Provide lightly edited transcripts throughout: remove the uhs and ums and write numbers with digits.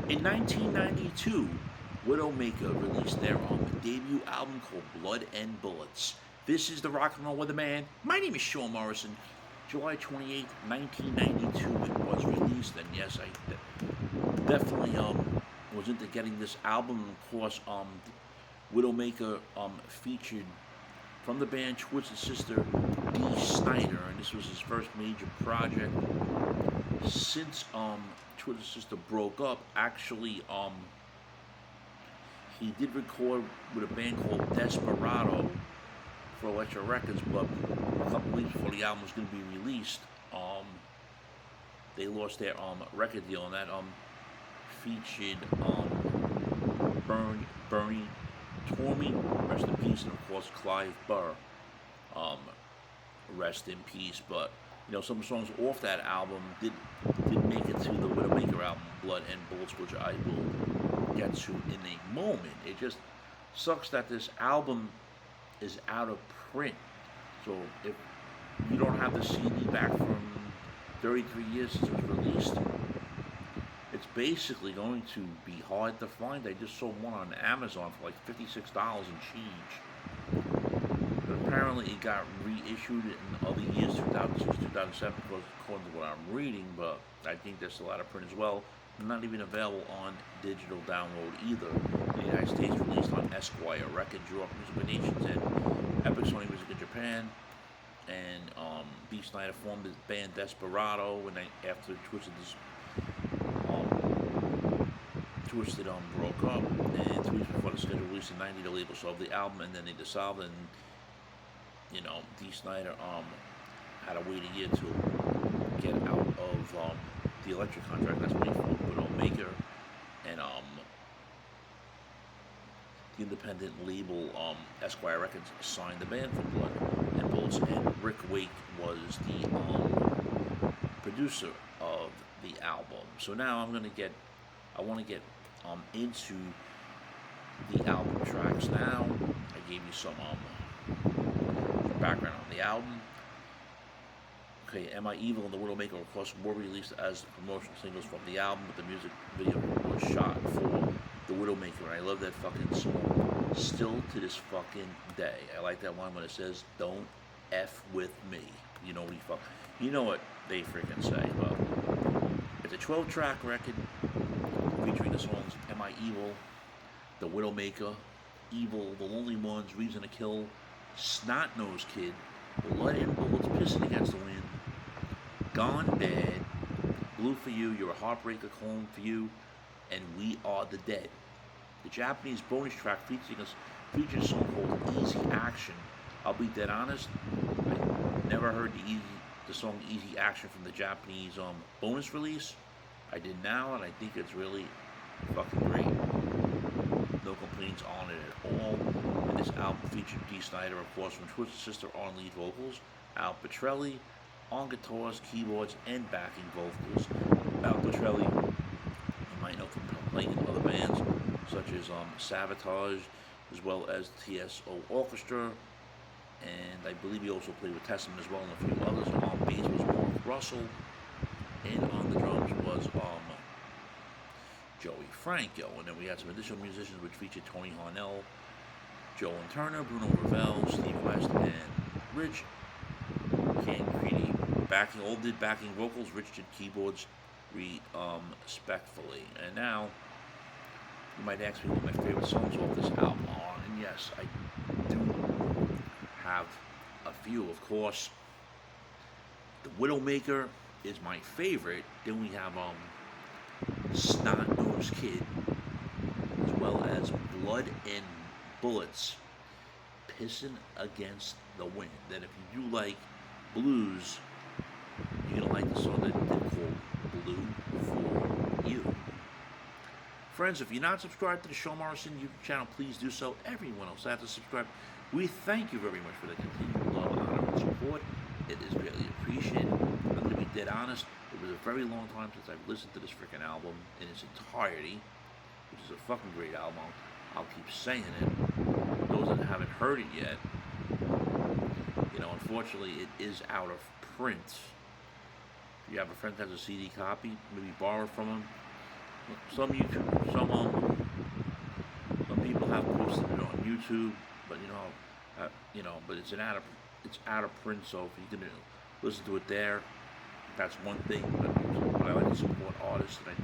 In 1992, Widowmaker released their debut album called Blood and Bullets. This is the Rock and Roll Weatherman. My name is Sean Morrison. July 28th, 1992, it was released, and yes, I definitely was into getting this album. Of course, Widowmaker featured from the band Twisted Sister D. Snider, and this was his first major project since Twisted Sister broke up. Actually, he did record with a band called Desperado for Electra Records, but a couple weeks before the album was going to be released, they lost their record deal, and that featured Bernie Tormey, rest in peace, and of course Clive Burr, rest in peace. But some songs off that album did make it to the Widowmaker album, Blood and Bullets, which I will get to in a moment. It just sucks that this album is out of print. So if you don't have the CD back from 33 years since it was released, it's basically going to be hard to find. I just saw one on Amazon for like $56 and change. But apparently it got reissued in other years, 2006, 2007, according to what I'm reading, but I think they're still out of print as well. Not even available on digital download either. In the United States, released on Esquire Records, Europe Music of Nations, and Epic Sony Music in Japan. And D. Snider formed his band Desperado, and after Twisted broke up, and 2 weeks before the scheduled release in '90, the label sold the album, and then they dissolved, and D. Snider had to wait a year to get out of the Electric contract. That's when he formed Widowmaker, and the independent label Esquire Records signed the band for Blood and Bullets, and Rick Wake was the producer of the album. So now I want to get into the album tracks now. I gave you some background on the album. Okay, Am I Evil and the Widowmaker, of course, were released as promotional singles from the album, but the music video was shot for the Widowmaker, and I love that fucking song still to this fucking day. I like that line when it says, "Don't F with me." You know what they freaking say, but it's a 12-track record featuring the songs Am I Evil, The Widowmaker, Evil, The Lonely Ones, Reason to Kill, Snot Nose Kid, Blood and Bullets, Pissing Against the Wind, Gone Bad, Blue for You, You're a Heartbreaker, Calling for You, and We Are the Dead. The Japanese bonus track features a song called Easy Action. I'll be dead honest, I never heard the song Easy Action from the Japanese bonus release. I did now, and I think it's really fucking great. No complaints on it at all. And this album featured D. Snider, of course, from Twisted Sister on lead vocals, Al Petrelli on guitars, keyboards, and backing vocals. Al Petrelli, you might know from playing in other bands such as Sabotage, as well as TSO Orchestra, and I believe he also played with Testament as well, and a few others. On bass was Mark Russell, and on the drums was Joey Franco. And then we had some additional musicians which featured Tony Harnell, Joe and Turner, Bruno Ravel, Steve West, and Rich Cancrini. All did backing vocals, Rich did keyboards respectfully. And now, you might ask me what my favorite songs off this album are, and yes, I do have a few. Of course, The Widowmaker is my favorite. Then we have Snot Nose Kid, as well as Blood and Bullets, Pissing Against the Wind. Then if you do like blues, you're going to like the song that they call Blue for You. Friends, if you're not subscribed to the Sean Morrison YouTube channel, please do so. Everyone else has to subscribe. We thank you very much for the continued love, honor, and support. It is greatly appreciated. I'm going to be dead honest. It was a very long time since I've listened to this freaking album in its entirety, which is a fucking great album. I'll keep saying it. Those that haven't heard it yet, unfortunately, it is out of print. If you have a friend that has a CD copy, maybe borrow from them. some YouTube, some people have posted it on YouTube, but but it's out of print. So if you can listen to it there, that's one thing. But I like to support artists, and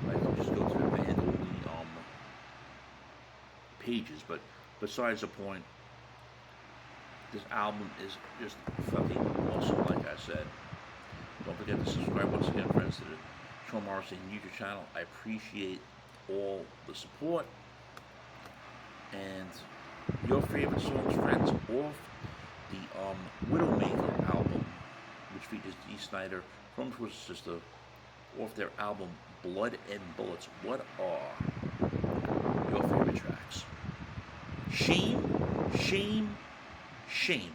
I like to just go to the band only pages. But besides the point, this album is just fucking awesome. Like I said, don't forget to subscribe once again, friends, to the Sean Morrison YouTube channel. I appreciate all the support. And your favorite songs, friends, off the Widowmaker album, which features Dee Snider from Twisted Sister, off their album Blood and Bullets. What are your favorite tracks? Shame, shame, shame.